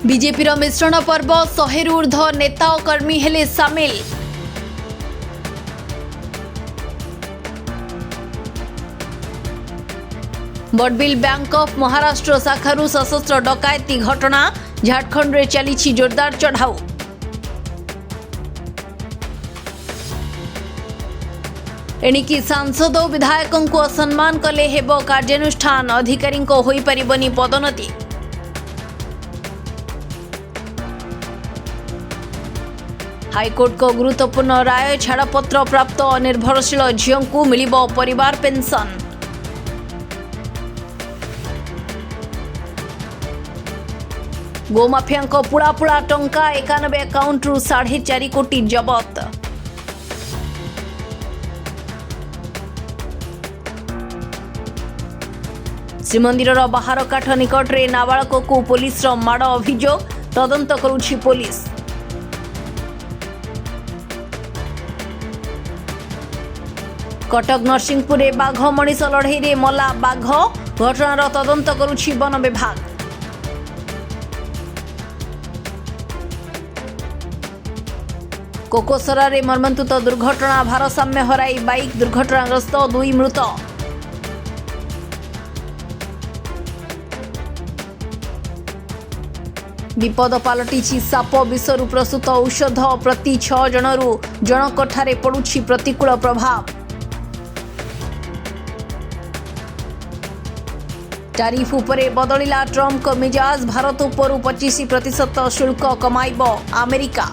BJP मिश्रण पर्व 100 रु ऊर्ध्व नेता और कर्मी हेले सामिल। बडबिल बैंक ऑफ महाराष्ट्र शाखारू सशस्त्र डकायती घटना। झारखंड रे चली जोरदार चढ़ाऊ। एणिकी सांसद और विधायकों को असम्मान कले हेब कार्यानुष्ठान। अधिकारी को होई परिबनी पदोन्नति। हाईकोर्ट को गुरुत्वपूर्ण राय। छाड़पत्र प्राप्त अनिर्भरशील झील को मिलिबो परिवार पेंशन। गोमाफिया पुड़ा पुड़ा टंका 91 अकाउंट रु 4.5 कोटी जबत। श्रीमंदिर बाहर काठ निकट में नाबालक को पुलिस माड़ अभियोग। तदंत करुछि पुलिस। कटक नरसिंहपुर बाघ मनीष लड़ई में मला बाघ। घटनार तदंत करुछि वन विभाग। कोकोसरा रे मर्मन्तुत दुर्घटना। भारसाम्य हराई बाइक दुर्घटनाग्रस्त 2 मृत। विपद पलटिछि साप विषरू प्रस्तुत औषध। प्रति 6 जनरू जनकठारे पड़ुछि प्रतिकूल प्रभाव। टैरिफ उपरे बदलिला ट्रम्प को मिजाज। भारत उपरू 25% शुल्क कमाइब अमेरिका।